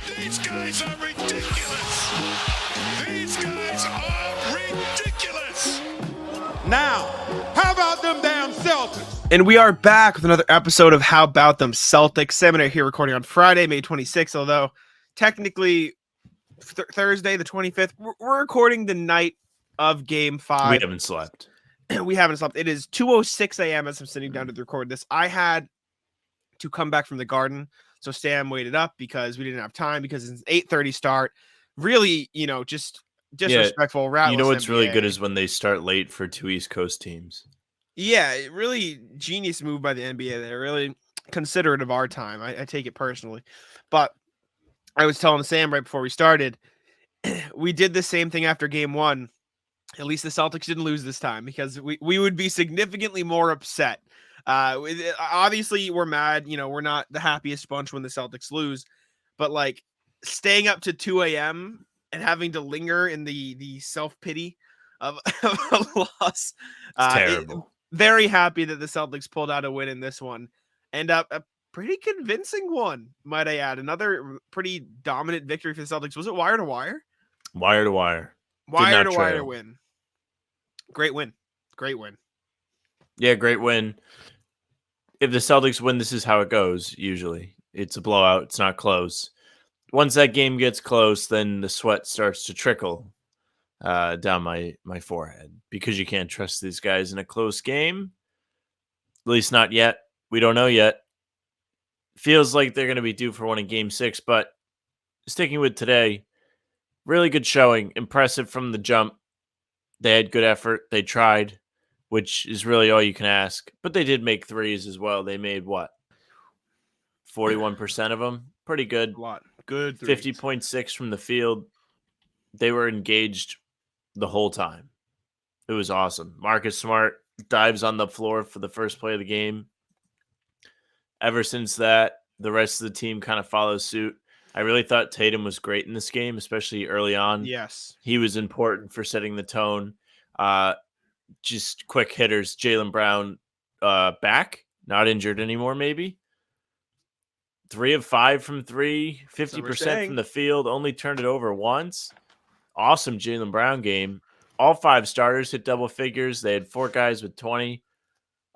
These guys are ridiculous. These guys are ridiculous. Now, how about them damn Celtics? And we are back with another episode of How About Them Celtics. Sam and I are here recording on Friday, May 26th, although technically Thursday, the 25th. We're recording the night of Game 5. We haven't slept. We haven't slept. It is 2:06 a.m. as I'm sitting down to record this. I had to come back from the garden, so Sam waited up because we didn't have time because it's an 8:30 start. Really, just disrespectful. You know what's really good is when they start late for two East Coast teams. Yeah, really genius move by the NBA. They're really considerate of our time. I take it personally. But I was telling Sam right before we started, we did the same thing after game 1. At least the Celtics didn't lose this time because we would be significantly more upset. Obviously, we're mad. We're not the happiest bunch when the Celtics lose. But, like, staying up to 2 a.m. and having to linger in the self-pity of a loss. It's terrible. Very happy that the Celtics pulled out a win in this one. And a pretty convincing one, might I add. Another pretty dominant victory for the Celtics. Was it wire to wire? Wire to wire. Wire to wire win. Great win. Great win. Yeah, great win. If the Celtics win, this is how it goes, usually. It's a blowout. It's not close. Once that game gets close, then the sweat starts to trickle down my forehead because you can't trust these guys in a close game. At least not yet. We don't know yet. Feels like they're going to be due for one in Game 6, but sticking with today, really good showing. Impressive from the jump. They had good effort. They tried, which is really all you can ask. But they did make threes as well. They made what? 41% of them? Pretty good. A lot. Good. 50.6 from the field. They were engaged the whole time. It was awesome. Marcus Smart dives on the floor for the first play of the game. Ever since that, the rest of the team kind of follows suit. I really thought Tatum was great in this game, especially early on. Yes. He was important for setting the tone. Just quick hitters. Jaylen Brown back, not injured anymore, maybe. 3 of 5 from 3, 50% from the field, only turned it over once. Awesome Jaylen Brown game. All 5 starters hit double figures. They had 4 guys with 20.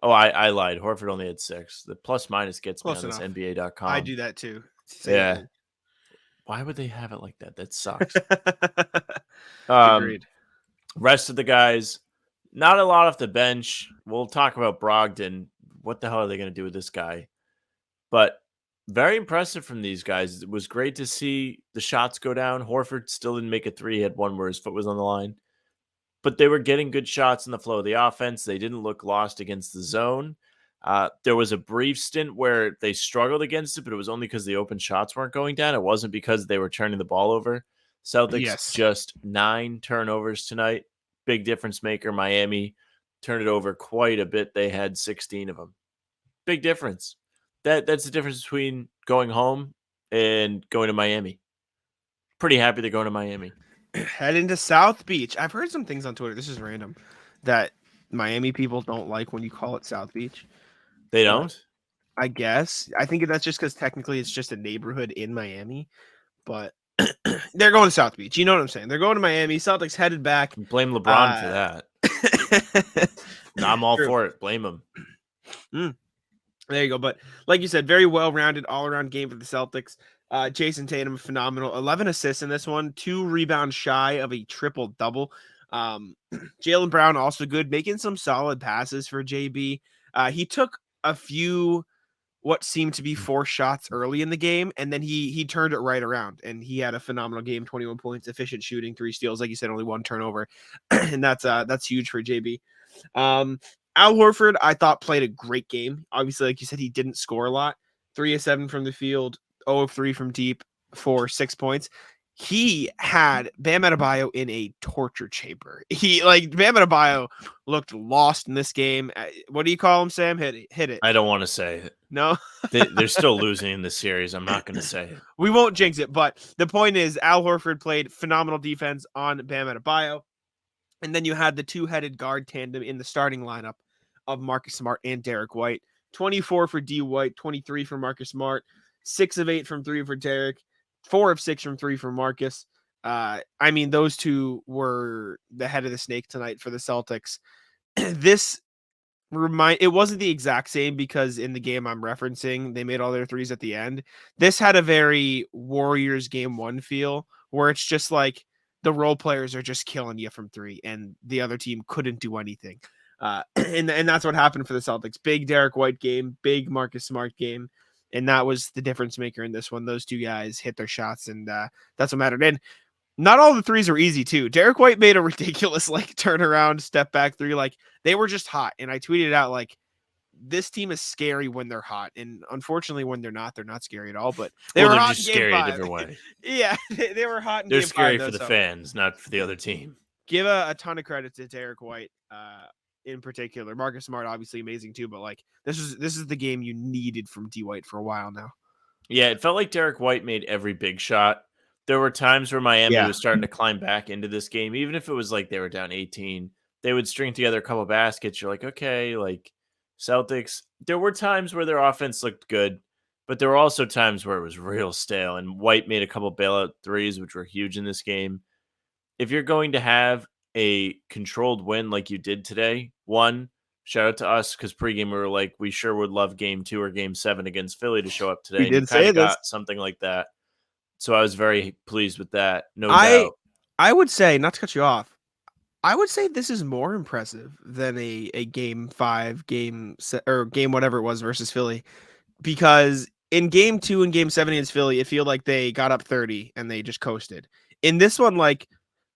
Oh, I lied. Horford only had 6. The plus minus gets Close me on enough. this NBA.com. I do that too. Yeah. Why would they have it like that? That sucks. Agreed. Rest of the guys, not a lot off the bench. We'll talk about Brogdon. What the hell are they going to do with this guy? But very impressive from these guys. It was great to see the shots go down. Horford still didn't make a 3. He had one where his foot was on the line. But they were getting good shots in the flow of the offense. They didn't look lost against the zone. There was a brief stint where they struggled against it, but it was only because the open shots weren't going down. It wasn't because they were turning the ball over. Celtics just 9 turnovers tonight. Big difference maker. Miami turned it over quite a bit. They had 16 of them. Big difference. That's the difference between going home and going to Miami. Pretty happy they're going to Miami. Head into South Beach. I've heard some things on Twitter. This is random. That Miami people don't like when you call it South Beach. They don't? I guess. I think that's just because technically it's just a neighborhood in Miami. But they're going to South Beach. You know what I'm saying? They're going to Miami. Celtics headed back. Blame LeBron for that. I'm all for it. Blame him. There you go. But like you said, very well-rounded, all-around game for the Celtics. Jayson Tatum, phenomenal. 11 assists in this one. 2 rebounds shy of a triple-double. Jaylen Brown, also good. Making some solid passes for JB. He took a few what seemed to be 4 shots early in the game, and then he turned it right around, and he had a phenomenal game, 21 points, efficient shooting, 3 steals, like you said, only 1 turnover, and that's huge for JB. Al Horford, I thought, played a great game. Obviously, like you said, he didn't score a lot. 3 of 7 from the field, 0 of 3 from deep for 6 points. He had Bam Adebayo in a torture chamber. Bam Adebayo looked lost in this game. What do you call him, Sam? Hit it. I don't want to say it. No? They're still losing in this series. I'm not going to say it. We won't jinx it, but the point is Al Horford played phenomenal defense on Bam Adebayo. And then you had the 2-headed guard tandem in the starting lineup of Marcus Smart and Derrick White. 24 for D. White, 23 for Marcus Smart, 6 of 8 from 3 for Derrick. 4 of 6 from 3 from Marcus. I mean, those two were the head of the snake tonight for the Celtics. It wasn't the exact same because in the game I'm referencing, they made all their threes at the end. This had a very Warriors game 1 feel where it's just like the role players are just killing you from 3 and the other team couldn't do anything. And that's what happened for the Celtics. Big Derrick White game, big Marcus Smart game. And that was the difference maker in this one. Those two guys hit their shots, and that's what mattered. And not all the threes are easy too. Derrick White made a ridiculous like turnaround, step back 3. Like they were just hot. And I tweeted out like, this team is scary when they're hot. And unfortunately, when they're not scary at all. But they're hot just scary 5. a different way. Yeah, they were hot in They're game scary 5, for the fans, not for the other team. Give a ton of credit to Derrick White in particular. Marcus Smart, obviously amazing too. But like this is the game you needed from D White for a while now. Yeah, it felt like Derrick White made every big shot. There were times where Miami was starting to climb back into this game, even if it was like they were down 18. They would string together a couple baskets. You're like, okay, like Celtics. There were times where their offense looked good, but there were also times where it was real stale. And White made a couple bailout threes, which were huge in this game. If you're going to have a controlled win like you did today, one, shout out to us because pregame we were like, we sure would love game 2 or game 7 against Philly to show up today. We did and say this. got something like that. So I was very pleased with that. No doubt. I would say, not to cut you off, I would say this is more impressive than a game 5, or game whatever it was versus Philly, because in game 2 and game 7 against Philly, it feel like they got up 30 and they just coasted. In this one, like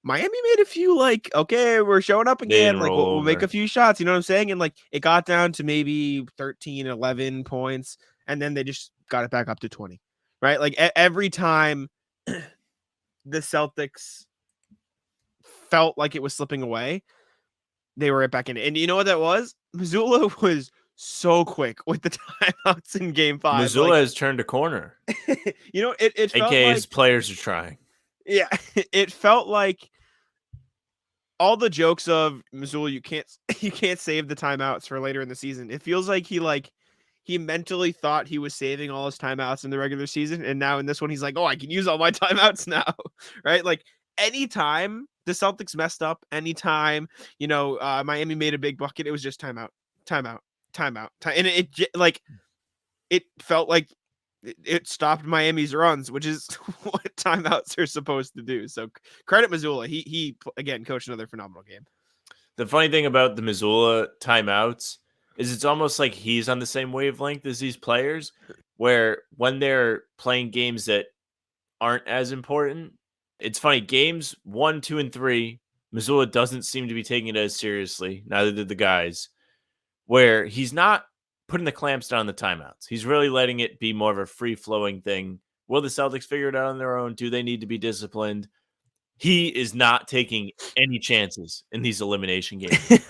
Miami made a few like, okay, we're showing up again. Like we'll make a few shots. You know what I'm saying? And like it got down to maybe 13, 11 points, and then they just got it back up to 20. Right? Like every time the Celtics felt like it was slipping away, they were right back in it. And you know what that was? Missoula was so quick with the timeouts in game 5. Missoula has turned a corner. You know, it felt AKA like his players are trying. Yeah, it felt like all the jokes of Missoula, you can't save the timeouts for later in the season. It feels like he mentally thought he was saving all his timeouts in the regular season, and now in this one he's like, oh, I can use all my timeouts now, right? Like anytime the Celtics messed up, anytime Miami made a big bucket, it was just timeout, and it felt like it stopped Miami's runs, which is what timeouts are supposed to do. So credit Missoula. He again coached another phenomenal game. The funny thing about the Missoula timeouts is it's almost like he's on the same wavelength as these players, where when they're playing games that aren't as important, it's funny. Games 1, 2, and 3, Missoula doesn't seem to be taking it as seriously. Neither did the guys, where he's not putting the clamps down on the timeouts. He's really letting it be more of a free-flowing thing. Will the Celtics figure it out on their own? Do they need to be disciplined? He is not taking any chances in these elimination games.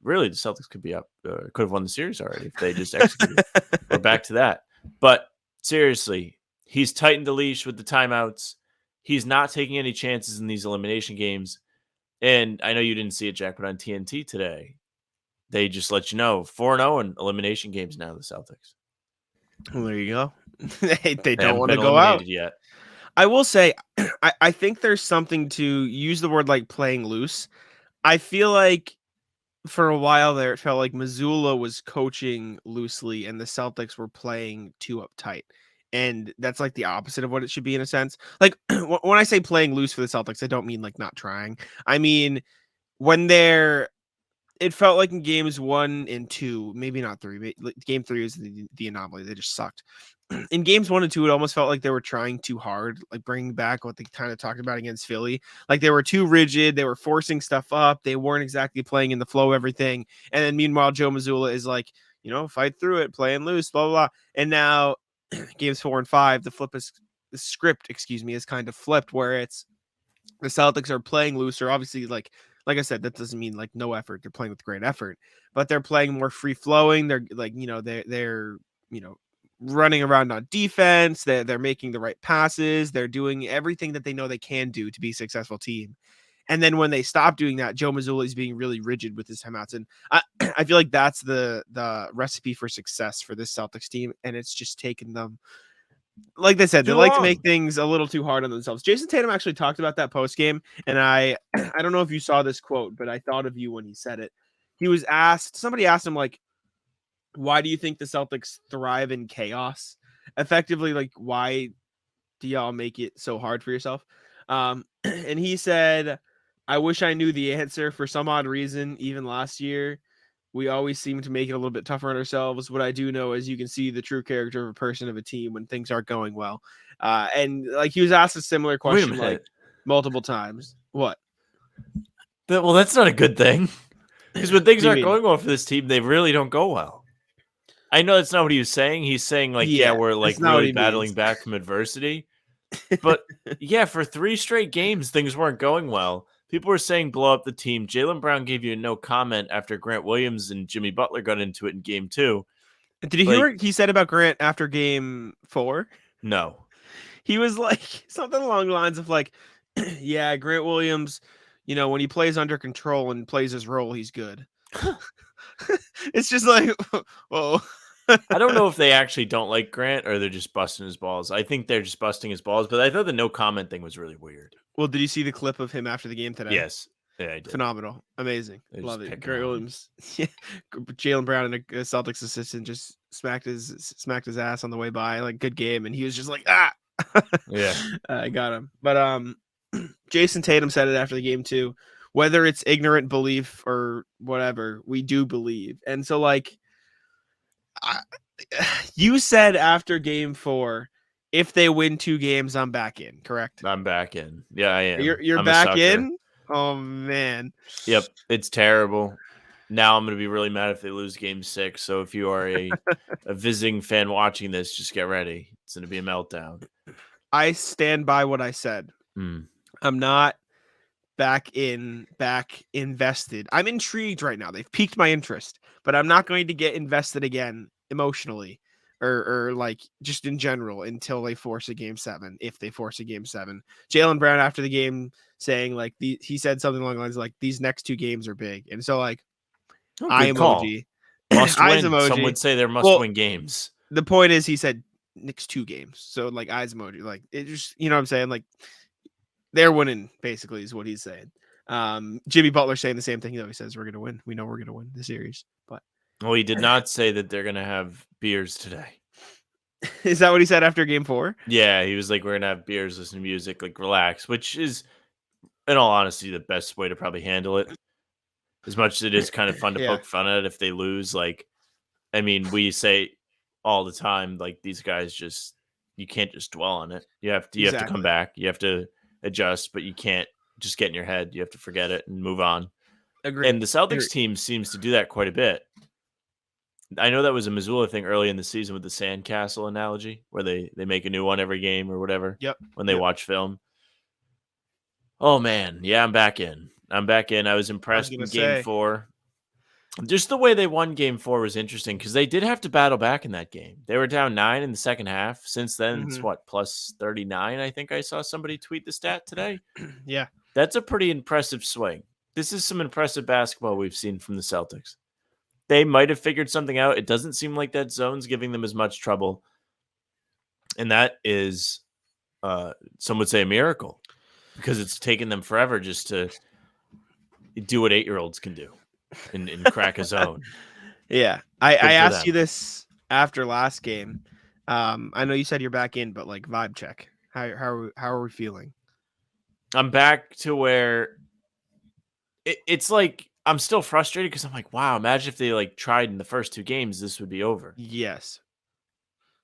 Really, the Celtics could be up, could have won the series already if they just executed. We're back to that. But seriously, he's tightened the leash with the timeouts. He's not taking any chances in these elimination games. And I know you didn't see it, Jack, but on TNT today, they just let you know 4-0 in elimination games now, the Celtics. Well, there you go. they don't want to go go out yet. I will say, I think there's something to use the word like playing loose. I feel like for a while there, it felt like Missoula was coaching loosely and the Celtics were playing too uptight. And that's like the opposite of what it should be in a sense. Like when I say playing loose for the Celtics, I don't mean like not trying. I mean, when it felt like in games 1 and 2, maybe not 3, but game 3 is the anomaly. They just sucked. In games 1 and 2, it almost felt like they were trying too hard, like bringing back what they kind of talked about against Philly. Like they were too rigid. They were forcing stuff up. They weren't exactly playing in the flow of everything. And then meanwhile, Joe Mazzulla is like, fight through it, playing loose, blah, blah, blah. And now games 4 and 5, the script is kind of flipped where it's the Celtics are playing looser. Obviously, like I said, that doesn't mean like no effort. They're playing with great effort, but they're playing more free flowing. They're like, they're running around on defense. They're making the right passes. They're doing everything that they know they can do to be a successful team. And then when they stop doing that, Joe Mazzulla is being really rigid with his timeouts. And I feel like that's the recipe for success for this Celtics team. And it's just taken them like they said, they Too like to make long. things a little too hard on themselves. Jason Tatum actually talked about that post game, and I I don't know if you saw this quote, but I thought of you when he said it. He was asked, somebody asked him like, why do you think the Celtics thrive in chaos? Effectively, like, why do y'all make it so hard for yourself? And he said, I wish I knew the answer. For some odd reason, even last year, we always seem to make it a little bit tougher on ourselves. What I do know is you can see the true character of a person, of a team, when things aren't going well. And like he was asked a similar Wait a question like minute. multiple times. What? Well, that's not a good thing. Because when What things do you aren't mean? going well for this team, they really don't go well. I know that's not what he was saying. He's saying like, yeah, Yeah, we're that's like not what really he battling means. back from adversity. But yeah, for 3 straight games, things weren't going well. People were saying blow up the team. Jaylen Brown gave you a no comment after Grant Williams and Jimmy Butler got into it in game 2. Did you hear Like, what he said about Grant after game 4? no. He was like something along the lines of like, yeah, Grant Williams, when he plays under control and plays his role, he's good. It's just like, whoa. I don't know if they actually don't like Grant or they're just busting his balls. I think they're just busting his balls, but I thought the no comment thing was really weird. Well, did you see the clip of him after the game today? Yes. Yeah, I did. Phenomenal. Amazing. They're Love just it. picking Grant on him. Williams. Yeah. Jaylen Brown and a Celtics assistant just smacked his ass on the way by. Like, good game. And he was just like, ah. Yeah. I got him. But Jayson Tatum said it after the game too. Whether it's ignorant belief or whatever, we do believe. And so, like, you said after game 4, if they win 2 games, I'm back in. Correct? I'm back in. Yeah, I am. You're I'm a back sucker. in. Oh man. Yep, it's terrible. Now I'm going to be really mad if they lose game 6. So if you are a visiting fan watching this, just get ready. It's going to be a meltdown. I stand by what I said. Mm. I'm not back invested. I'm intrigued right now. They've piqued my interest, but I'm not going to get invested again emotionally or like just in general until they force a game 7. If they force a game 7, Jaylen Brown after the game saying like he said something along the lines of, like, these next 2 games are big, and so like Oh, eye good call. emoji, Must eyes win. Some emoji. would say they're must Well, win games. the point is he said next 2 games, so like eyes emoji, like it just, you know what I'm saying, like they're winning basically is what he's saying. Jimmy Butler saying the same thing though. He says we're gonna win. We know we're gonna win the series. But Well, he did not say that they're going to have beers today. is that what he said after game 4? Yeah, he was like, we're going to have beers, listen to music, like relax, which is, in all honesty, the best way to probably handle it. As much as it is kind of fun to Yeah. poke fun at if they lose. Like, I mean, we say all the time, like, these guys just, you can't just dwell on it. You have to come Exactly. back. You have to adjust, but you can't just get in your head. You have to forget it and move on. Agreed. And the Celtics Agreed. team seems to do that quite a bit. I know that was a Missoula thing early in the season with the sandcastle analogy, where they make a new one every game or whatever. Yep. When they watch film. Oh man, yeah, I'm back in. I was impressed in gonna game say. 4. Just the way they won game 4 was interesting because they did have to battle back in that game. They were down 9 in the second half. Since then, it's what, plus 39? I think I saw somebody tweet the stat today. Yeah. That's a pretty impressive swing. This is some impressive basketball we've seen from the Celtics. They might have figured something out. It doesn't seem like that zone's giving them as much trouble. And that is, some would say, a miracle because it's taken them forever just to do what 8-year-olds can do and crack a zone. Yeah. I for asked them. you this after last game. I know you said you're back in, but like vibe check. How are we feeling? I'm back to where it's like I'm still frustrated because I'm like, wow, imagine if they like tried in the first 2 games, this would be over. Yes.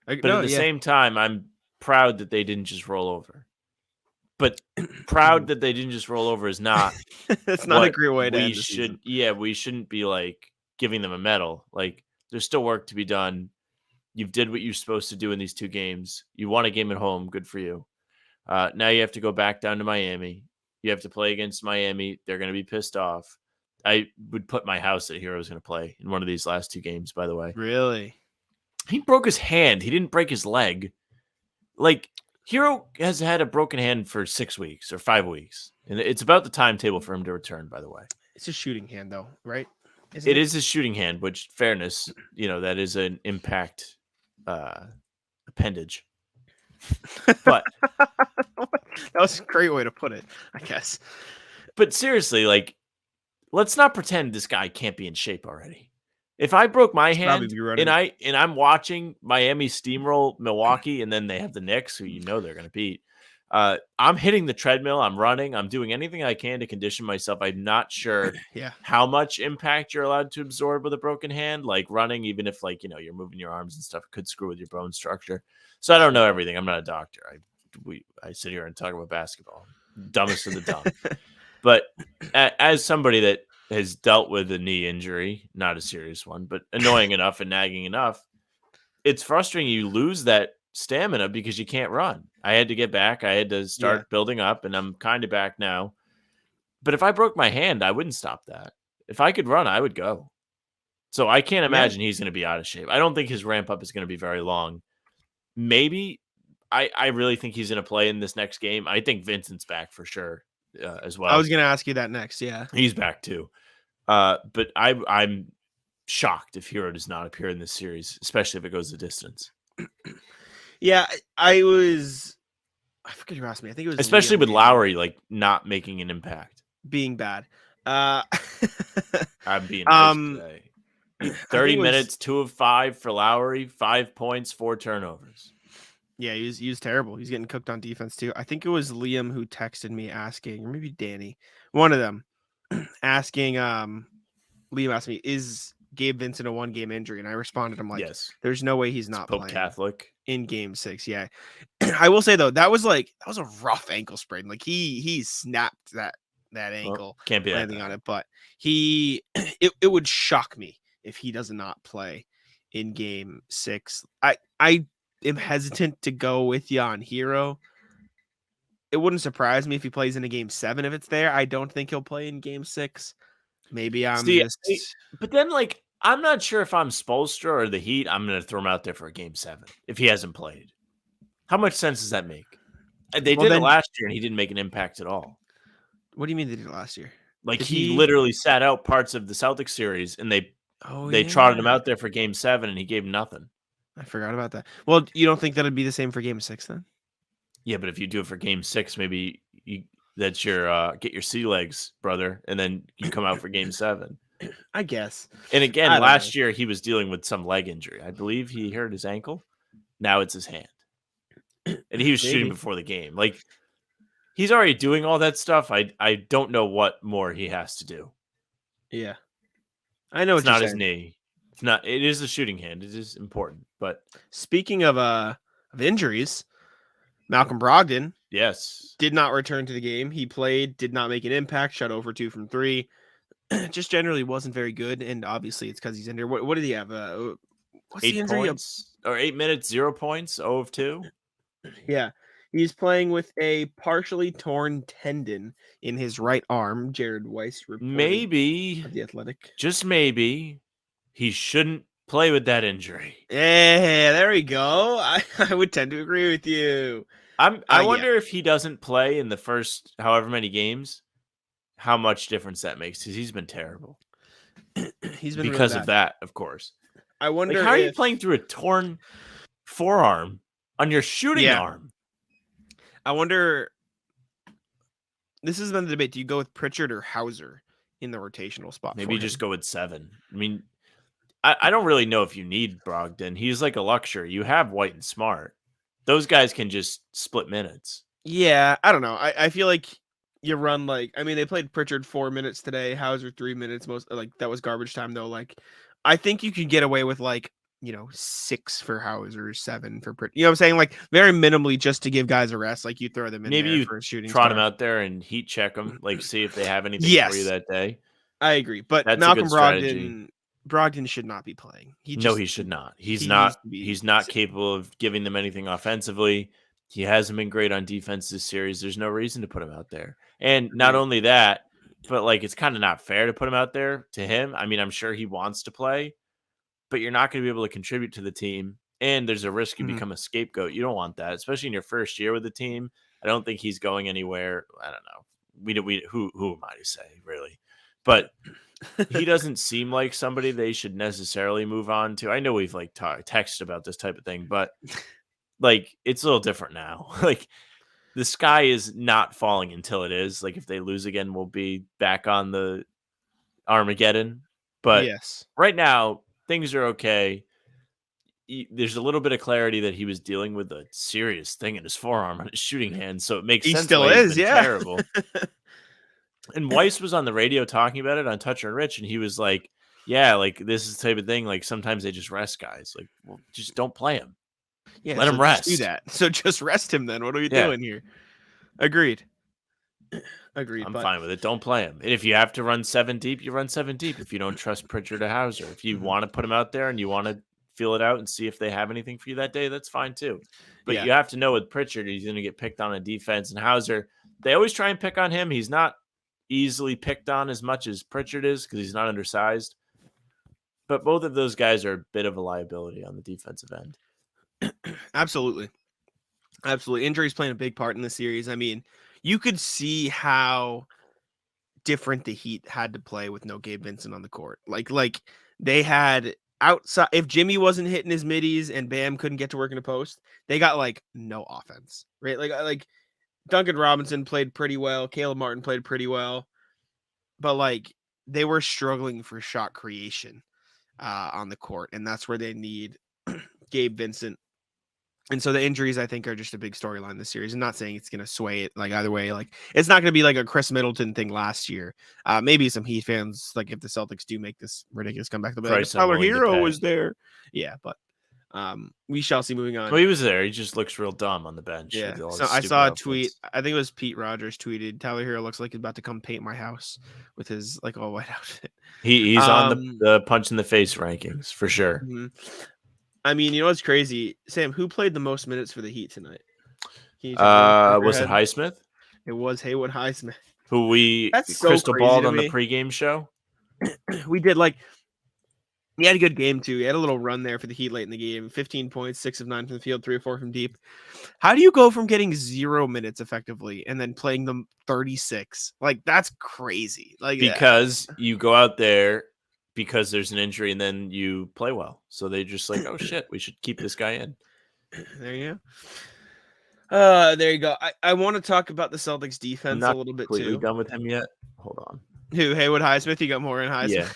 But at the same time, I'm proud that they didn't just roll over. But proud that they didn't just roll over is not It's not a what great way to we end the should. season. Yeah, we shouldn't be like giving them a medal. Like there's still work to be done. You've did what you're supposed to do in these 2 games. You won a game at home. Good for you. Now you have to go back down to Miami. You have to play against Miami. They're going to be pissed off. I would put my house that Hero's going to play in one of these last 2 games, by the way. Really? He broke his hand. He didn't break his leg. Like, Hero has had a broken hand for 6 weeks or 5 weeks. And it's about the timetable for him to return, by the way. It's a shooting hand, though, right? It is his shooting hand, which, fairness, that is an impact appendage. But That was a great way to put it, I guess. but seriously, like, let's not pretend this guy can't be in shape already. If I broke my Probably hand be running. and I'm watching Miami steamroll Milwaukee, and then they have the Knicks, who they're going to beat. I'm hitting the treadmill. I'm running. I'm doing anything I can to condition myself. I'm not sure Yeah. how much impact you're allowed to absorb with a broken hand, like running, even if like, you're moving your arms and stuff, it could screw with your bone structure. So I don't know everything. I'm not a doctor. I sit here and talk about basketball. Dumbest of the dumb. But as somebody that has dealt with a knee injury, not a serious one, but annoying enough and nagging enough, it's frustrating. You lose that stamina because you can't run. I had to get back. I had to start building up, and I'm kind of back now. But if I broke my hand, I wouldn't stop that. If I could run, I would go. So I can't imagine he's going to be out of shape. I don't think his ramp up is going to be very long. Maybe I really think he's going to play in this next game. I think Vincent's back for sure as well. I was going to ask you that next. Yeah. He's back too. But I'm shocked if Hero does not appear in this series, especially if it goes the distance. Yeah, I forget who asked me. I think it was especially Liam with maybe, Lowry like not making an impact. being bad. I'm being nice today. 30 minutes, 2 of 5 for Lowry, 5 points, 4 turnovers. Yeah, he was terrible. He's getting cooked on defense too. I think it was Liam who texted me asking, or maybe Danny, one of them, asking. Liam asked me, "Is Gabe Vincent a 1-game injury?" And I responded, "I'm like, Yes. There's no way he's not Pope playing Catholic in Game 6." Yeah, I will say though, that was a rough ankle sprain. Like he snapped that ankle. Well, can't be that landing bad. on it, but it would shock me if he does not play in Game 6. I am hesitant to go with you on Hero. It wouldn't surprise me if he plays in a Game 7 if it's there. I don't think he'll play in Game 6. Maybe I'm just. But then, like, I'm not sure if I'm Spoelstra or the Heat. I'm going to throw him out there for a Game 7 if he hasn't played. How much sense does that make? They did it last year, and he didn't make an impact at all. What do you mean they did it last year? Like, he literally sat out parts of the Celtics series, and they trotted him out there for Game 7, and he gave nothing. I forgot about that. Well, you don't think that'd be the same for Game 6 then? Yeah, but if you do it for Game 6, maybe that's your get your sea legs, brother, and then you come out for Game 7. I guess. And again, last year he was dealing with some leg injury. I believe he hurt his ankle. Now it's his hand. And he was shooting before the game. Like, he's already doing all that stuff. I don't know what more he has to do. Yeah. I know it's not his knee. It's not. It is a shooting hand. It is important. But speaking of injuries, Malcolm Brogdon, yes, did not return to the game. He played, did not make an impact, shot over 2 from 3. Just generally wasn't very good, and obviously it's because he's injured. What did he have? What's 8 the injury? points or 8 minutes, 0 points, 0 of 2. Yeah, he's playing with a partially torn tendon in his right arm. Jared Weiss reported. Maybe The Athletic. Just maybe he shouldn't play with that injury. Yeah, there we go. I would tend to agree with you. I wonder if he doesn't play in the first however many games, how much difference that makes, because he's been terrible. He's been because really of that, of course. I wonder how are you playing through a torn forearm on your shooting arm? I wonder. This has been the debate. Do you go with Pritchard or Hauser in the rotational spot? Maybe just go with 7. I mean, I don't really know if you need Brogdon. He's like a luxury. You have White and Smart. Those guys can just split minutes. Yeah, I don't know. I feel like you run they played Pritchard 4 minutes today, Hauser 3 minutes. That was garbage time though. I think you could get away with 6 for Hauser, 7 for Pritchard. You know what I'm saying? Very minimally just to give guys a rest. You throw them in. Maybe there for a shooting. Trot them out there and heat check them. See if they have anything for you that day. I agree, but that's Malcolm Brogdon should not be playing. He should not. He's not capable of giving them anything offensively. He hasn't been great on defense this series. There's no reason to put him out there. And not only that, but it's kind of not fair to put him out there to him. I mean, I'm sure he wants to play, but you're not going to be able to contribute to the team. And there's a risk you become a scapegoat. You don't want that, especially in your first year with the team. I don't think he's going anywhere. I don't know. Who am I to say, really? But he doesn't seem like somebody they should necessarily move on to. I know we've texted about this type of thing, but like it's a little different now. Like the sky is not falling until it is. Like if they lose again, we'll be back on the Armageddon. But Yes. right now, things are okay. There's a little bit of clarity that he was dealing with a serious thing in his forearm on his shooting hand, so it makes He sense still why he's is, been yeah. terrible. And Weiss was on the radio talking about it on Touch and Rich, and he was like, "Yeah, like this is the type of thing. Like sometimes they just rest guys. Like, well, just don't play him. Yeah, Let so him just do rest." that. So just rest him then. What are we Yeah. doing here? Agreed. Agreed. I'm But fine with it. Don't play him. And if you have to run 7 deep, you run 7 deep. If you don't trust Pritchard or Hauser, if you want to put him out there and you want to feel it out and see if they have anything for you that day, that's fine too. But yeah, you have to know with Pritchard, he's going to get picked on defense. And Hauser, they always try and pick on him. He's not easily picked on as much as Pritchard is because he's not undersized. But both of those guys are a bit of a liability on the defensive end. absolutely. Absolutely. Injuries playing a big part in the series. I mean, you could see how different the Heat had to play with no Gabe Vincent on the court. Like they had outside, if Jimmy wasn't hitting his middies and Bam couldn't get to work in a post, they got like no offense, right? Like Duncan Robinson played pretty well, Caleb Martin played pretty well, but like they were struggling for shot creation on the court, and that's where they need Gabe Vincent. And so the injuries, I think, are just a big storyline this series. I'm not saying it's going to sway it like either way. Like it's not going to be like a Chris Middleton thing last year. Maybe some Heat fans, like if the Celtics do make this ridiculous comeback, they'll be like, Price I'm Tyler willing to Hero pay. was there. Yeah, but we shall see. Moving on. Well, he was there. He just looks real dumb on the bench. Yeah. with all So his I stupid saw a outfits. tweet. I think it was Pete Rogers tweeted, Tyler Hero looks like he's about to come paint my house with his like all white outfit. He's on the punch in the face rankings for sure. Mm-hmm. I mean, you know what's crazy, Sam? Who played the most minutes for the Heat tonight? Was it Highsmith? It was Haywood Highsmith. Who we That's so crystal crazy balled to on the me. pregame show? We did. Like he had a good game too. He had a little run there for the Heat late in the game. 15 points, 6 of 9 from the field, 3 of 4 from deep. How do you go from getting 0 minutes effectively and then playing them 36? Like that's crazy. Like Because you go out there because there's an injury and then you play well. So they just like, oh shit, we should keep this guy in. There you go. There you go. I want to talk about the Celtics defense I'm not a little bit completely too. done with him yet. Hold on. Who? Haywood Highsmith? You got more in Highsmith?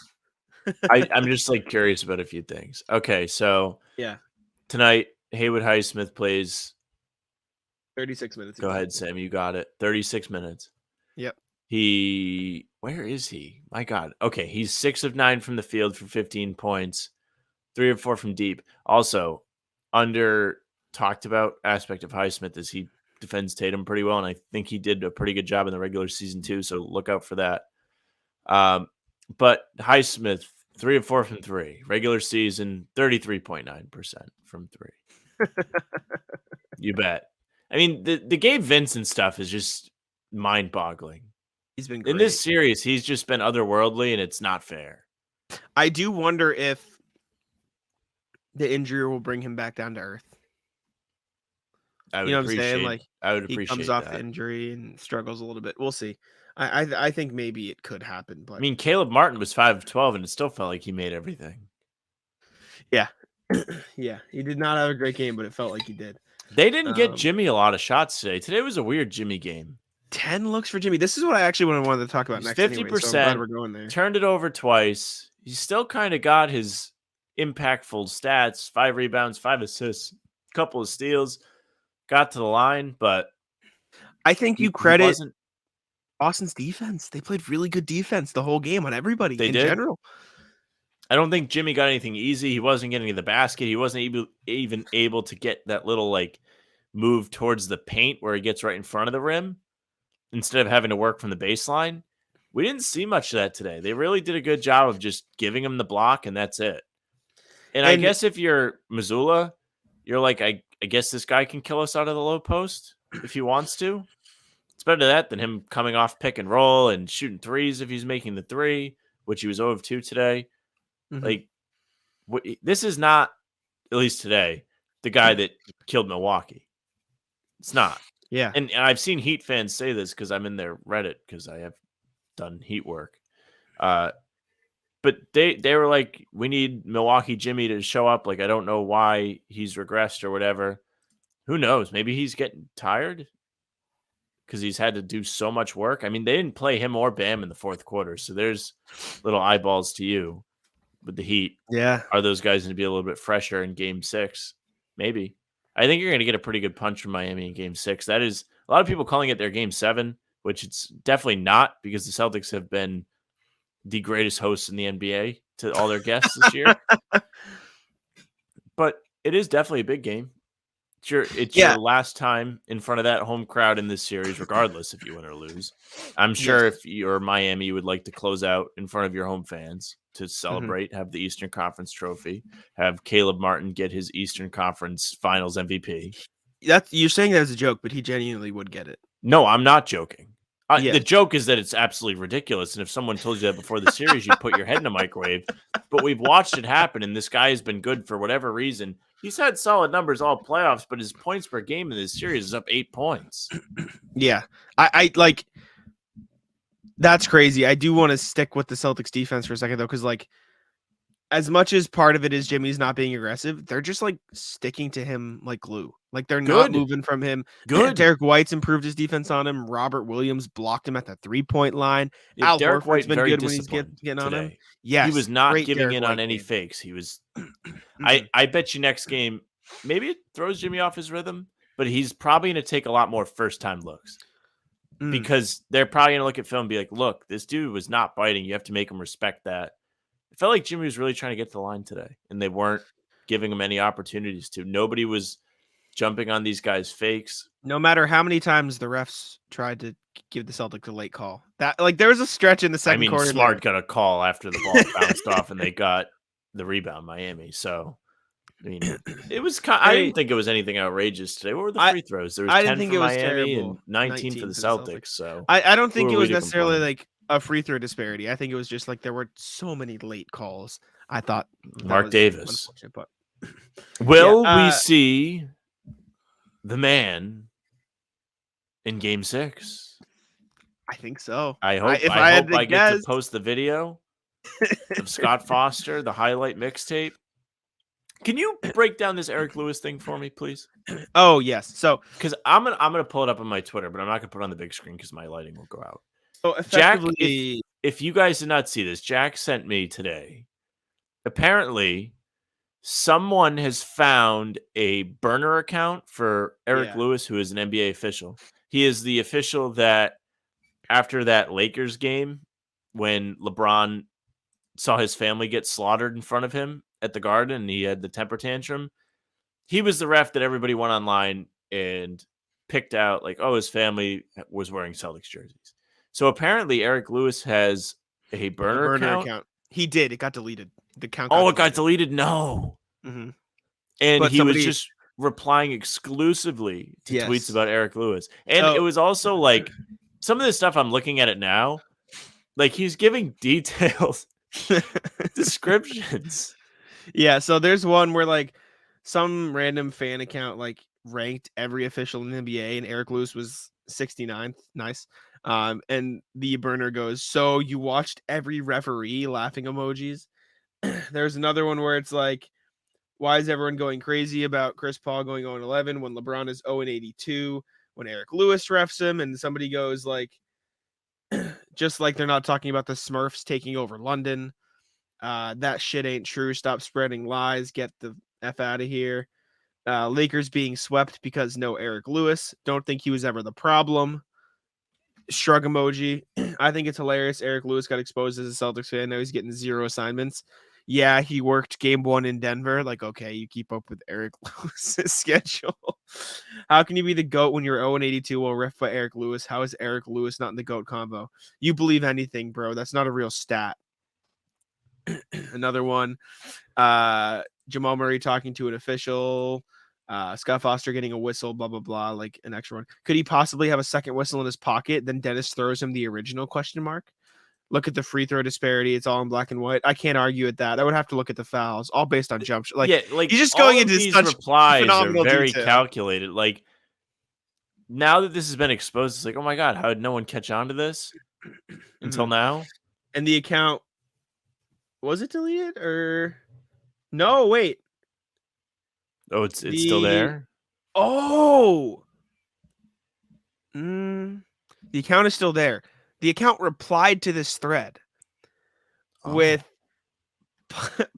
Yeah. I'm just like curious about a few things. Okay, so yeah. Tonight, Haywood Highsmith plays 36 minutes. Go ahead, Sam. You got it. 36 minutes. Yep. Where is he? My God. Okay, he's 6 of 9 from the field for 15 points, 3 of 4 from deep. Also, under talked about aspect of Highsmith is he defends Tatum pretty well, and I think he did a pretty good job in the regular season too. So look out for that. But Highsmith, 3 of 4 from 3, regular season 33.9% from 3. You bet. I mean, the Gabe Vincent stuff is just mind-boggling. He's been great. In this series, he's just been otherworldly, and it's not fair. I do wonder if the injury will bring him back down to earth. I would You know what I'm saying? Like I would he appreciate comes off that. the injury and struggles a little bit. We'll see. I think maybe it could happen, but I mean, Caleb Martin was 5 of 12, and it still felt like he made everything. yeah, yeah, he did not have a great game, but it felt like he did. They didn't get Jimmy a lot of shots today. Today was a weird Jimmy game. 10 looks for Jimmy. This is what I actually wanted to talk about next. 50%. Anyway, so I'm glad we're going there. Turned it over twice. He still kind of got his impactful stats: 5 rebounds, 5 assists, couple of steals. Got to the line, but I think you credit Boston's defense. They played really good defense the whole game on everybody in general. I don't think Jimmy got anything easy. He wasn't getting to the basket. He wasn't even able to get that little like move towards the paint where he gets right in front of the rim instead of having to work from the baseline. We didn't see much of that today. They really did a good job of just giving him the block, and that's it. And I guess if you're Missoula, you're like, I guess this guy can kill us out of the low post if he wants to. It's better to that than him coming off pick and roll and shooting threes if he's making the 3, which he was 0 of 2 today. Mm-hmm. Like, this is not, at least today, the guy that killed Milwaukee. It's not. Yeah. And I've seen Heat fans say this because I'm in their Reddit because I have done Heat work. But they were like, we need Milwaukee Jimmy to show up. Like, I don't know why he's regressed or whatever. Who knows? Maybe he's getting tired because he's had to do so much work. I mean, they didn't play him or Bam in the fourth quarter, so there's little eyeballs to you with the Heat. Yeah. Are those guys going to be a little bit fresher in Game 6? Maybe. I think you're going to get a pretty good punch from Miami in Game 6. That is a lot of people calling it their Game 7, which it's definitely not because the Celtics have been the greatest hosts in the NBA to all their guests this year. But it is definitely a big game. It's your last time in front of that home crowd in this series, regardless if you win or lose. I'm sure if you're Miami, you would like to close out in front of your home fans to celebrate, have the Eastern Conference trophy, have Caleb Martin get his Eastern Conference Finals MVP. You're saying that as a joke, but he genuinely would get it. No, I'm not joking. The joke is that it's absolutely ridiculous. And if someone told you that before the series, you'd put your head in a microwave. But we've watched it happen, and this guy has been good for whatever reason. He's had solid numbers all playoffs, but his points per game in this series is up 8 points. Yeah. I like that's crazy. I do want to stick with the Celtics defense for a second, though, because like as much as part of it is Jimmy's not being aggressive, they're just like sticking to him like glue. Like they're not moving from him. Good. Derrick White's improved his defense on him. Robert Williams blocked him at the 3-point line. Yeah, Al Derrick Horford's White been very good when he's disciplined getting on him. today. Yes, he was not great giving Derrick in White on any game. fakes. He was. I bet you next game, maybe it throws Jimmy off his rhythm, but he's probably going to take a lot more first-time looks because they're probably going to look at film and be like, look, this dude was not biting. You have to make him respect that. It felt like Jimmy was really trying to get to the line today, and they weren't giving him any opportunities to. Nobody was jumping on these guys' fakes. No matter how many times the refs tried to give the Celtics a late call. That like there was a stretch in the second quarter. Smart got a call after the ball bounced off and they got the rebound, Miami. So, I mean, it was. I didn't think it was anything outrageous today. What were the free throws? There was 10 for Miami and 19 for the Celtics. So I don't think it was necessarily like a free throw disparity. I think it was just like there were so many late calls. I thought Mark Davis. But will we see the man in Game 6? I think so. I hope I get to post the video of Scott Foster, the highlight mixtape. Can you break down this Eric Lewis thing for me, please? Oh yes. So because I'm gonna pull it up on my Twitter, but I'm not gonna put it on the big screen because my lighting will go out. So effectively, Jack, if you guys did not see this, Jack sent me today. Apparently, someone has found a burner account for Eric Lewis, who is an NBA official. He is the official that after that Lakers game, when LeBron saw his family get slaughtered in front of him at the Garden and he had the temper tantrum, he was the ref that everybody went online and picked out like, oh, his family was wearing Celtics jerseys. So apparently Eric Lewis has a burner account. He did. It got deleted. The count. It got deleted? No. Mm-hmm. And but he was just replying exclusively to tweets about Eric Lewis. And it was also like some of this stuff I'm looking at it now, like he's giving detailed descriptions. Yeah, so there's one where like some random fan account like ranked every official in the NBA and Eric Lewis was 69th. Nice. And the burner goes, so you watched every referee, laughing emojis. There's another one where it's like, why is everyone going crazy about Chris Paul going 0-11 when LeBron is 0-82 when Eric Lewis refs him? And somebody goes like, just like they're not talking about the Smurfs taking over London. That shit ain't true. Stop spreading lies. Get the F out of here. Lakers being swept because no Eric Lewis. Don't think he was ever the problem. Shrug emoji. I think it's hilarious. Eric Lewis got exposed as a Celtics fan. Now he's getting 0 assignments. Yeah, he worked game 1 in Denver. Like, okay, you keep up with Eric Lewis's schedule. How can you be the GOAT when you're 0-82 while ref by Eric Lewis? How is Eric Lewis not in the GOAT combo? You believe anything, bro. That's not a real stat. Another one. Jamal Murray talking to an official. Scott Foster getting a whistle, blah, blah, blah, like an extra one. Could he possibly have a second whistle in his pocket? Then Dennis throws him the original question mark. Look at the free throw disparity. It's all in black and white. I can't argue with that. I would have to look at the fouls, all based on jump. Like he's just going into these such replies phenomenal are very detail. Calculated. Like now that this has been exposed, it's like, oh my god, how did no one catch on to this until now? And the account, was it deleted or no? Wait. Oh, it's still there. Oh, the account is still there. The account replied to this thread with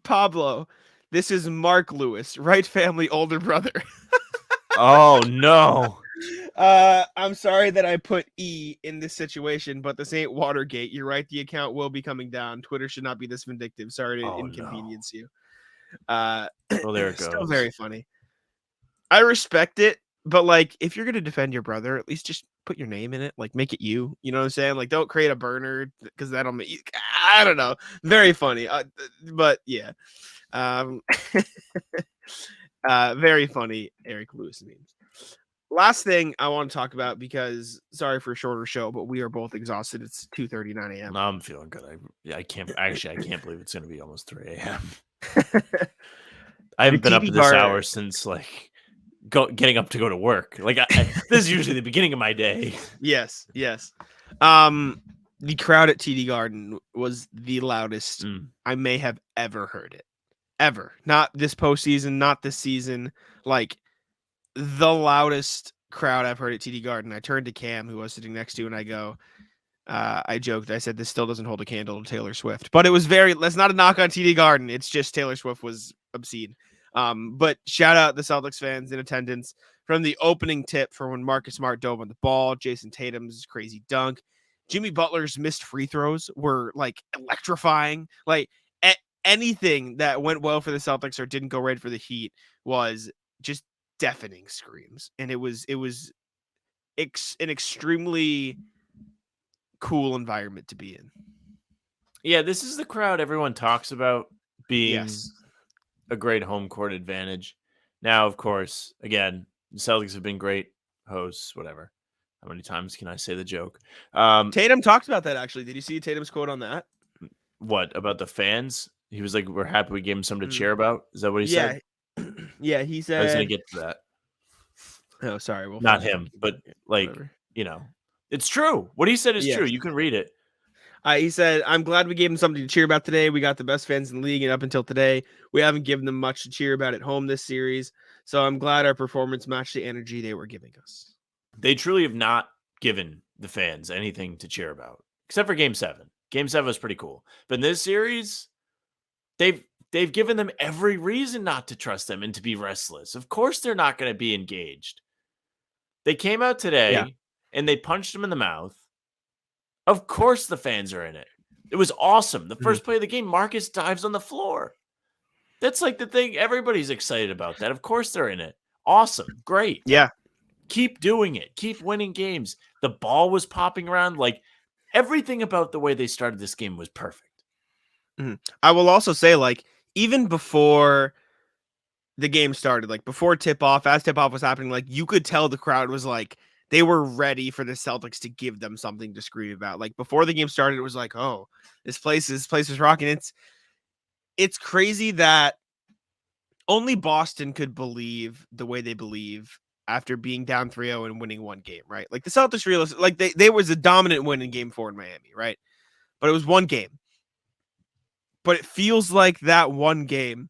Pablo. This is Mark Lewis, Wright family older brother. Oh no. I'm sorry that I put E in this situation, but this ain't Watergate. You're right. The account will be coming down. Twitter should not be this vindictive. Sorry to Oh, inconvenience you. Well, there it Still goes. very funny. I respect it, but like, if you're gonna defend your brother, at least just put your name in it. Like, make it you. You know what I'm saying? Like, don't create a burner because that'll make. I don't know. Very funny. But yeah. Um, very funny. Eric Lewis memes. Last thing I want to talk about, because sorry for a shorter show, but we are both exhausted. It's 2:39 a.m. I'm feeling good. I can't believe it's gonna be almost 3 a.m. I haven't been up TD at this Gar- hour since like getting up to go to work. Like this is usually the beginning of my day. Yes. The crowd at TD Garden was the loudest I may have ever heard it. Ever. Not this postseason, not this season. Like, the loudest crowd I've heard at TD Garden. I turned to Cam, who I was sitting next to, and I go, I joked. I said, this still doesn't hold a candle to Taylor Swift. But it was that's not a knock on TD Garden. It's just Taylor Swift was obscene. But shout out the Celtics fans in attendance from the opening tip for when Marcus Smart dove on the ball, Jayson Tatum's crazy dunk, Jimmy Butler's missed free throws were like electrifying. Like anything that went well for the Celtics or didn't go right for the Heat was just deafening screams. And it was an extremely cool environment to be in. Yeah, this is the crowd everyone talks about being Yes. a great home court advantage. Now, of course, again, the Celtics have been great hosts, whatever. How many times can I say the joke? Tatum talked about that, actually. Did you see Tatum's quote on that? What about the fans? He was like, we're happy we gave him something to cheer about. Is that what he said? Yeah, he said. I was going to get to that. Oh, sorry. We'll Not him, but like, whatever. It's true. What he said is true. You can read it. He said, I'm glad we gave him something to cheer about today. We got the best fans in the league, and up until today, we haven't given them much to cheer about at home this series. So I'm glad our performance matched the energy they were giving us. They truly have not given the fans anything to cheer about, except for Game 7. Game 7 was pretty cool. But in this series, they've given them every reason not to trust them and to be restless. Of course they're not going to be engaged. They came out today and they punched them in the mouth. Of course the fans are in it. It was awesome. The first play of the game, Marcus dives on the floor. That's like the thing everybody's excited about. That of course they're in it. Awesome. Great. Yeah. Keep doing it. Keep winning games. The ball was popping around. Like everything about the way they started this game was perfect. I will also say, like, even before the game started, like before tip-off, as tip-off was happening, like you could tell the crowd was like, they were ready for the Celtics to give them something to scream about. Like before the game started, it was like, oh, this place is rocking. It's crazy that only Boston could believe the way they believe after being down 3-0 and winning one game, right? Like the Celtics realized, like they was a dominant win in Game 4 in Miami, right? But it was one game. But it feels like that one game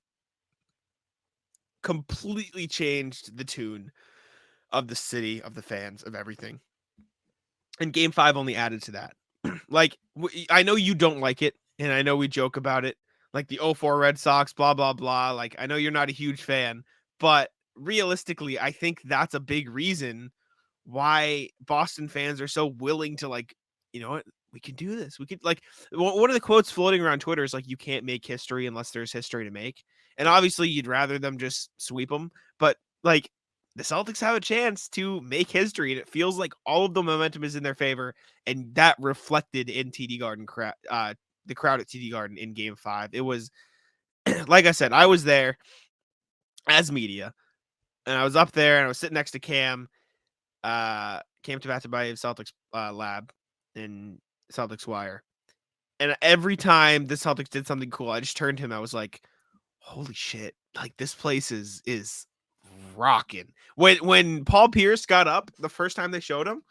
completely changed the tune of the city, of the fans, of everything. And Game 5 only added to that. Like, I know you don't like it, and I know we joke about it, like the 0-4 Red Sox, blah, blah, blah. Like, I know you're not a huge fan, but realistically, I think that's a big reason why Boston fans are so willing to, like, you know what, we can do this. We could, like, one of the quotes floating around Twitter is like, you can't make history unless there's history to make. And obviously you'd rather them just sweep them, but like the Celtics have a chance to make history, and it feels like all of the momentum is in their favor, and that reflected in TD Garden the crowd at TD Garden in Game 5. It was, like I said, I was there as media, and I was up there, and I was sitting next to Cam. Cam Tabatabayev, Celtics lab in Celtics Wire. And every time the Celtics did something cool, I just turned to him. I was like, holy shit. Like, this place is rocking. When Paul Pierce got up the first time they showed him,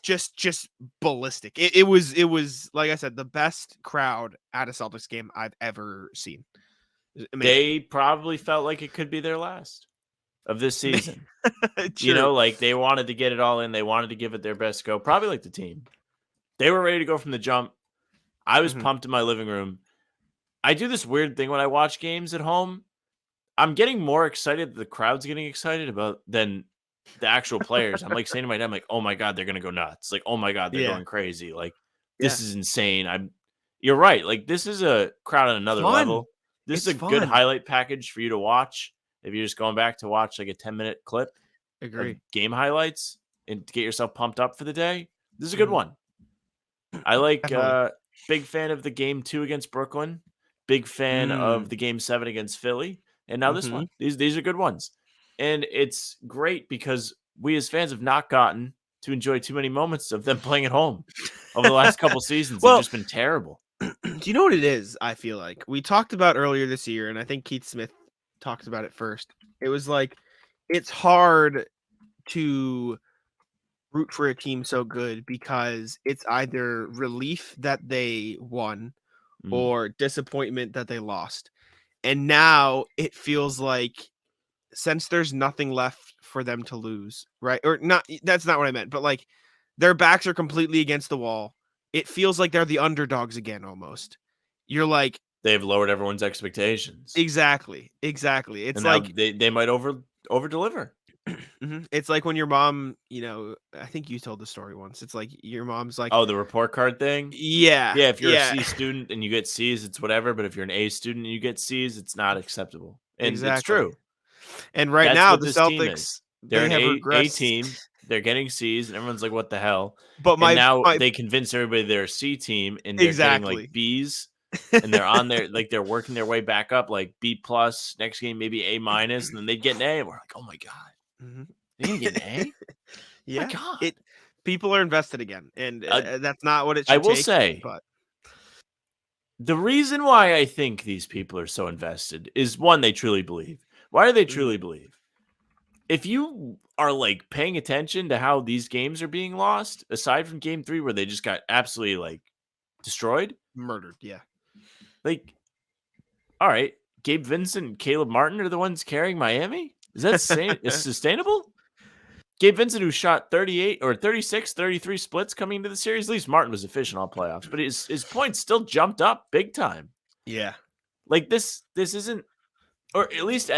just ballistic. It was, like I said, the best crowd at a Celtics game I've ever seen. They probably felt like it could be their last. of this season. True. Like they wanted to get it all in. They wanted to give it their best go. Probably like the team. They were ready to go from the jump. I was pumped in my living room. I do this weird thing when I watch games at home. I'm getting more excited that the crowd's getting excited than the actual players. I'm like saying to my dad, I'm like, oh my God, they're going to go nuts. Like, oh my God, they're going crazy. Like, this is insane. You're right. Like, this is a crowd on another level. This is a good highlight package for you to watch. If you're just going back to watch like a 10-minute clip of game highlights and to get yourself pumped up for the day, this is a good one. I like, big fan of the game 2 against Brooklyn, big fan of the game 7 against Philly. And now this one, these are good ones. And it's great because we as fans have not gotten to enjoy too many moments of them playing at home over the last couple seasons. Well, they've just been terrible. Do you know what it is? I feel like we talked about earlier this year, and I think Keith Smith talked about it first. It was like, it's hard to root for a team so good because it's either relief that they won or disappointment that they lost. And now it feels like, since there's nothing left for them to lose, right? Or not, that's not what I meant, but like their backs are completely against the wall. It feels like they're the underdogs again almost. You're like, they've lowered everyone's expectations. Exactly. It's and like they might over deliver. It's like when your mom, I think you told the story once. It's like your mom's like, oh, the report card thing. Yeah. If you're a C student and you get C's, it's whatever. But if you're an A student and you get C's, it's not acceptable. And it's true. And right now the Celtics, they're an A team. They're getting C's, and everyone's like, "What the hell?" But they convince everybody they're a C team, and they're getting like B's, and they're on there, like they're working their way back up, like B plus. Next game, maybe A minus, and then they get an A. And we're like, "Oh my God, they're gonna get an A!" Yeah, oh my God. People are invested again, and that's not what it should I will take, say, but the reason why I think these people are so invested is, one, they truly believe. Why do they truly believe? If you are like paying attention to how these games are being lost, aside from game 3 where they just got absolutely like destroyed, murdered, yeah. Like, all right, Gabe Vincent and Caleb Martin are the ones carrying Miami? Is that sustainable? Gabe Vincent, who shot 38 or 36, 33 splits coming into the series, at least Martin was efficient all playoffs, but his points still jumped up big time. Yeah. Like this isn't, or at least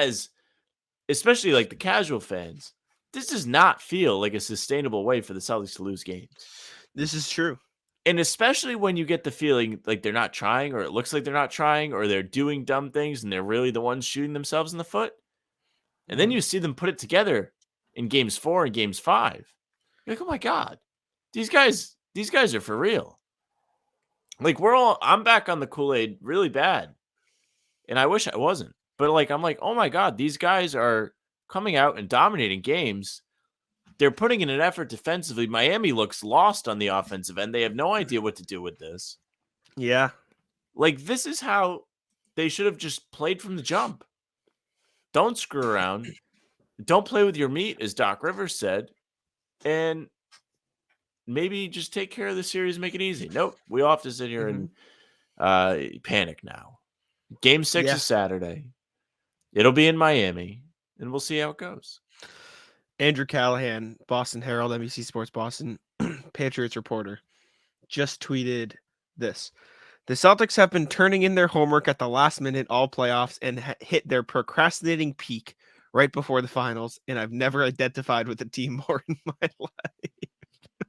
especially like the casual fans, this does not feel like a sustainable way for the Celtics to lose games. This is true. And especially when you get the feeling like they're not trying, or it looks like they're not trying, or they're doing dumb things and they're really the ones shooting themselves in the foot. And then you see them put it together in games 4 and games 5. You're like, oh my God, these guys are for real. Like I'm back on the Kool-Aid really bad. And I wish I wasn't. But like, I'm like, oh my God, these guys are coming out and dominating games. They're putting in an effort defensively. Miami looks lost on the offensive end. They have no idea what to do with this. Yeah. Like, this is how they should have just played from the jump. Don't screw around. Don't play with your meat, as Doc Rivers said. And maybe just take care of the series and make it easy. Nope. We all have to sit here and panic now. Game 6 is Saturday. It'll be in Miami, and we'll see how it goes. Andrew Callahan, Boston Herald, NBC Sports Boston, Patriots reporter, just tweeted this. The Celtics have been turning in their homework at the last minute all playoffs and hit their procrastinating peak right before the finals, and I've never identified with the team more in my life.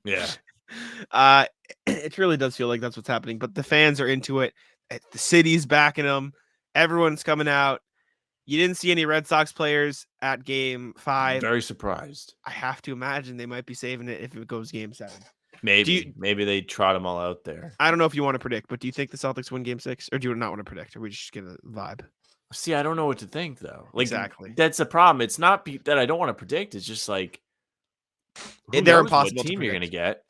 Yeah. It really does feel like that's what's happening, but the fans are into it. The city's backing them. Everyone's coming out. You didn't see any Red Sox players at game 5. Very surprised. I have to imagine they might be saving it if it goes game 7. Maybe they trot them all out there. I don't know if you want to predict, but do you think the Celtics win game 6, or do you not want to predict? Or we just get a vibe? See, I don't know what to think, though. Like, exactly. That's the problem. It's not that I don't want to predict. It's just like, they're impossible what team to you're going to get.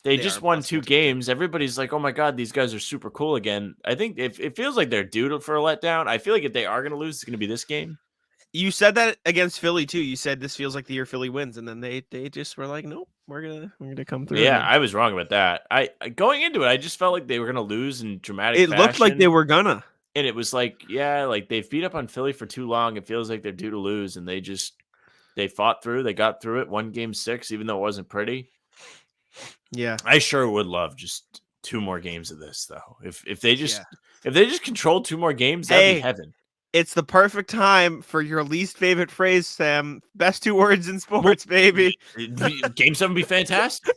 They just won 2 games. Everybody's like, oh my God, these guys are super cool again. I think it feels like they're due for a letdown. I feel like if they are going to lose, it's going to be this game. You said that against Philly too. You said this feels like the year Philly wins, and then they just were like, nope, we're gonna come through. Yeah, I was wrong about that. I going into it, I just felt like they were gonna lose in dramatic fashion. It looked like they were gonna. And it was like, yeah, like they've beat up on Philly for too long. It feels like they're due to lose, and they just They fought through. They got through it. Won game 6, even though it wasn't pretty. Yeah. I sure would love just 2 more games of this, though. If they just control 2 more games, that'd be heaven. It's the perfect time for your least favorite phrase, Sam. Best 2 words in sports, baby. Game 7 would be fantastic.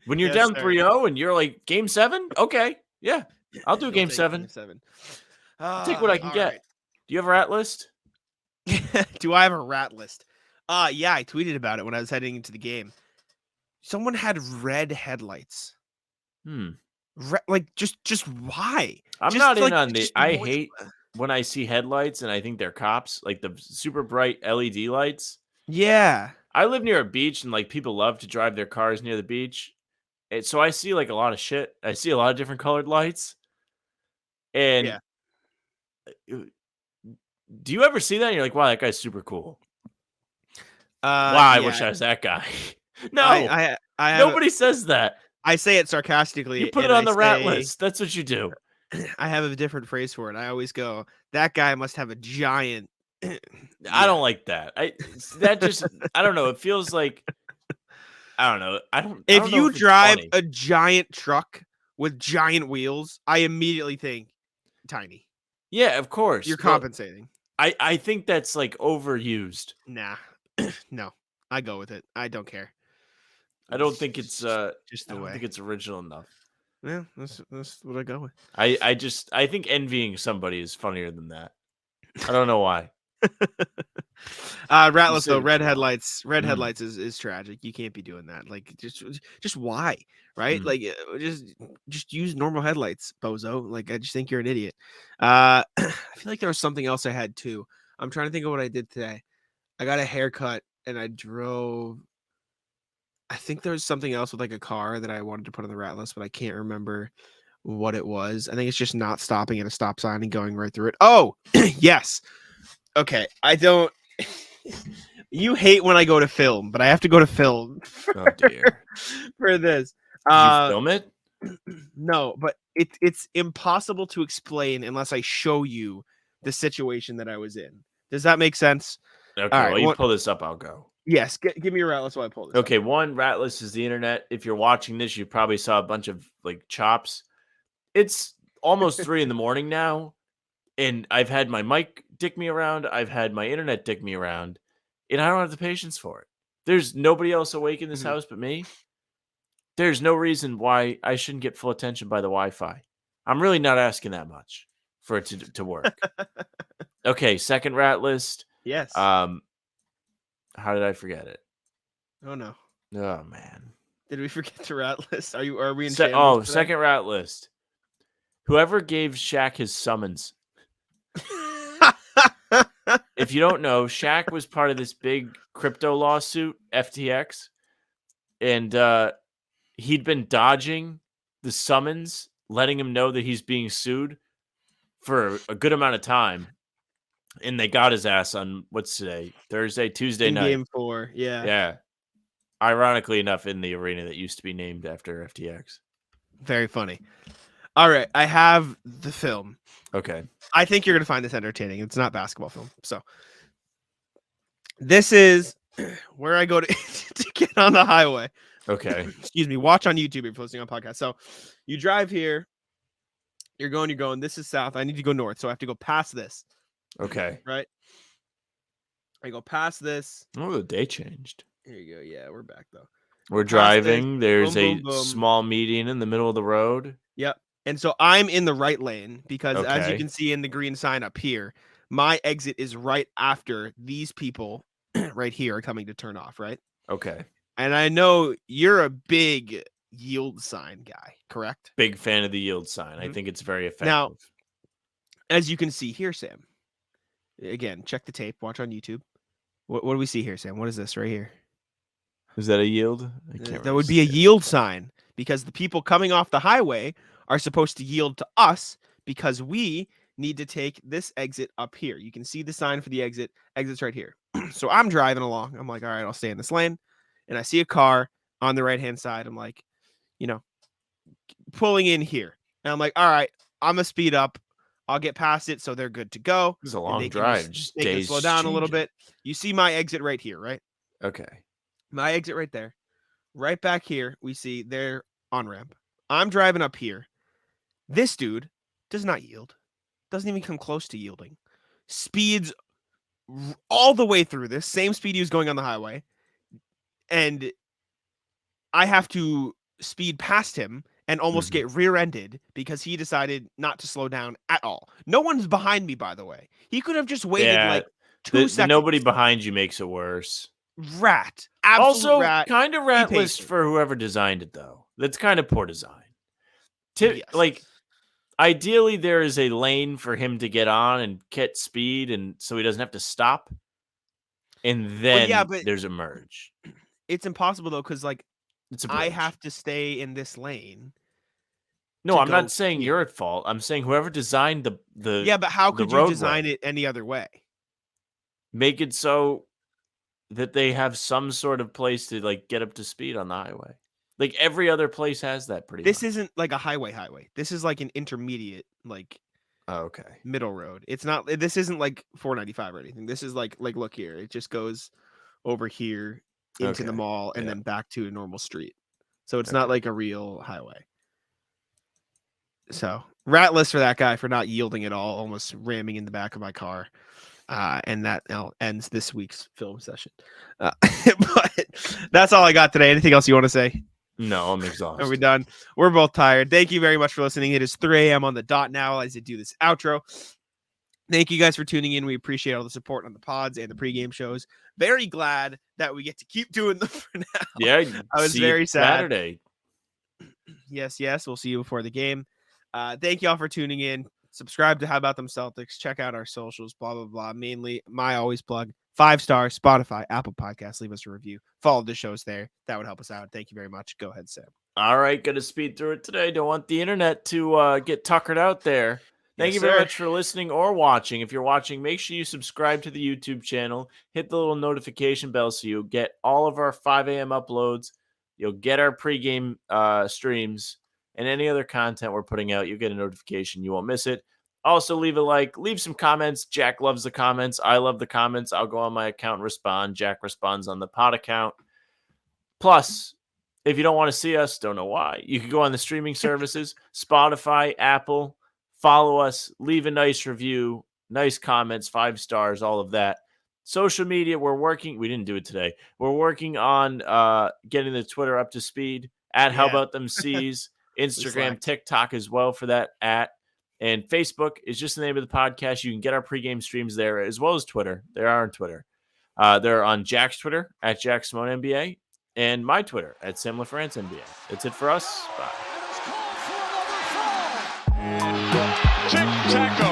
When you're down 3-0 and you're like, game 7? Okay. Yeah. I'll do game 7. I'll take what I can get. Right. Do you have a rat list? Do I have a rat list? Yeah, I tweeted about it when I was heading into the game. Someone had red headlights. Like just why? I'm not in on the. I hate when I see headlights and I think they're cops, like the super bright LED lights. Yeah. I live near a beach and like people love to drive their cars near the beach. And so I see like a lot of shit. I see a lot of different colored lights. And do you ever see that? And you're like, wow, that guy's super cool. Wow, I wish I was that guy. No, I nobody says that. I say it sarcastically. You put it on the rat list. That's what you do. I have a different phrase for it. I always go, that guy must have a giant. I don't like that. I don't know. It feels like, I don't know. If you drive a giant truck with giant wheels, I immediately think tiny. Yeah, of course. You're compensating. I think that's like overused. Nah, no, I go with it. I don't care. I don't think it's just the way. I think it's original enough. Yeah, that's what I go with. I think envying somebody is funnier than that. I don't know why. Ratless though, red headlights. Red headlights is tragic. You can't be doing that. Like just why, right? Like just use normal headlights, bozo. Like I just think you're an idiot. I feel like there was something else I had too. I'm trying to think of what I did today. I got a haircut and I drove. I think there was something else with like a car that I wanted to put on the rat list, but I can't remember what it was. I think it's just not stopping at a stop sign and going right through it. Oh, yes. Okay. I don't. You hate when I go to film, but I have to go to film. Oh dear. For this. Did you film it? No, but it's impossible to explain unless I show you the situation that I was in. Does that make sense? Okay. Right, well, you pull this up, I'll go. Yes, give me a rat list while I pull this. Okay, up. One, rat list is the internet. If you're watching this, you probably saw a bunch of like chops. It's almost 3 a.m. now, and I've had my mic dick me around. I've had my internet dick me around, and I don't have the patience for it. There's nobody else awake in this house but me. There's no reason why I shouldn't get full attention by the Wi-Fi. I'm really not asking that much for it to work. Okay, second rat list. Yes. How did I forget it? Oh no. Oh man. Did we forget the rat list? Are we in second rat list. Whoever gave Shaq his summons. If you don't know, Shaq was part of this big crypto lawsuit, FTX, and he'd been dodging the summons, letting him know that he's being sued for a good amount of time. And they got his ass on, what's today? Tuesday night. Game 4, yeah. Yeah. Ironically enough, in the arena that used to be named after FTX. Very funny. All right, I have the film. Okay. I think you're going to find this entertaining. It's not basketball film. So this is where I go to get on the highway. Okay. Excuse me. Watch on YouTube if you're listening on podcast. So you drive here. You're going. This is south. I need to go north. So I have to go past this. Okay. Right? I go past this. Oh, the day changed. Here you go. Yeah, we're back, though. We're driving. There's a small median in the middle of the road. Yep. And so I'm in the right lane because as you can see in the green sign up here, my exit is right after these people right here are coming to turn off, right? Okay. And I know you're a big yield sign guy, correct? Big fan of the yield sign. I think it's very effective. Now, as you can see here, Sam, again, check the tape, watch on YouTube. What do we see here, Sam? What is this right here? Is that a yield? That would be a yield sign because the people coming off the highway are supposed to yield to us because we need to take this exit up here. You can see the sign for the exit. Exit's right here. So I'm driving along. I'm like, all right, I'll stay in this lane. And I see a car on the right-hand side. I'm like, pulling in here. And I'm like, all right, I'm going to speed up. I'll get past it, so they're good to go. This is a and long they can drive. they can slow down a little bit. You see my exit right here, right? Okay. My exit right there. Right back here, we see their on-ramp. I'm driving up here. This dude does not yield. Doesn't even come close to yielding. Speeds all the way through this. Same speed he was going on the highway. And I have to speed past him and almost get rear-ended because he decided not to slow down at all. No one's behind me, by the way. He could have just waited like 2 seconds. The nobody behind you makes it worse. Rat. Absolute Also, rat. kind of ratless patient. for whoever designed it, though. That's kind of poor design. Yes. Like, ideally, there is a lane for him to get on and get speed, and so he doesn't have to stop. And then there's a merge. It's impossible, though, because, like, It's a I bridge. have to stay in this lane. No, I'm not saying you're at fault. I'm saying whoever designed the Yeah, but how could you roadway, design it any other way? make it so that they have some sort of place to like get up to speed on the highway. Like every other place has that pretty This much. isn't like a highway. This is like an intermediate, like okay. middle road. It's not. This isn't like 495 or anything. This is like look here. It just goes over here into the mall and then back to a normal street. So it's not like a real highway. So ratless for that guy for not yielding at all, almost ramming in the back of my car. And that now ends this week's film session. But that's all I got today. Anything else you want to say? No, I'm exhausted. Are we done? We're both tired. Thank you very much for listening. It is 3 a.m. on the dot now as I do this outro. Thank you guys for tuning in. We appreciate all the support on the pods and the pregame shows. Very glad that we get to keep doing them for now. Yeah, I was very sad. Saturday. Yes. We'll see you before the game. Thank you all for tuning in. Subscribe to How About Them Celtics. Check out our socials, blah, blah, blah. Mainly, my always plug, 5-star, Spotify, Apple Podcasts. Leave us a review. Follow the shows there. That would help us out. Thank you very much. Go ahead, Sam. All right, going to speed through it today. Don't want the internet to get tuckered out there. Thank you very much for listening or watching. If you're watching, make sure you subscribe to the YouTube channel. Hit the little notification bell so you'll get all of our 5 a.m. uploads. You'll get our pregame streams. And any other content we're putting out, you'll get a notification. You won't miss it. Also, leave a like. Leave some comments. Jack loves the comments. I love the comments. I'll go on my account and respond. Jack responds on the pod account. Plus, if you don't want to see us, don't know why, you can go on the streaming services, Spotify, Apple, follow us, leave a nice review, nice comments, 5 stars, all of that. Social media, we're working. We didn't do it today. We're working on getting the Twitter up to speed. How About Them C's. Instagram, TikTok as well for that and Facebook is just the name of the podcast. You can get our pregame streams there as well as Twitter. They are on Twitter. They're on Jack's Twitter at Jack Simone NBA and my Twitter at Sam LaFrance NBA. That's it for us. Bye. Tic-tac-toe.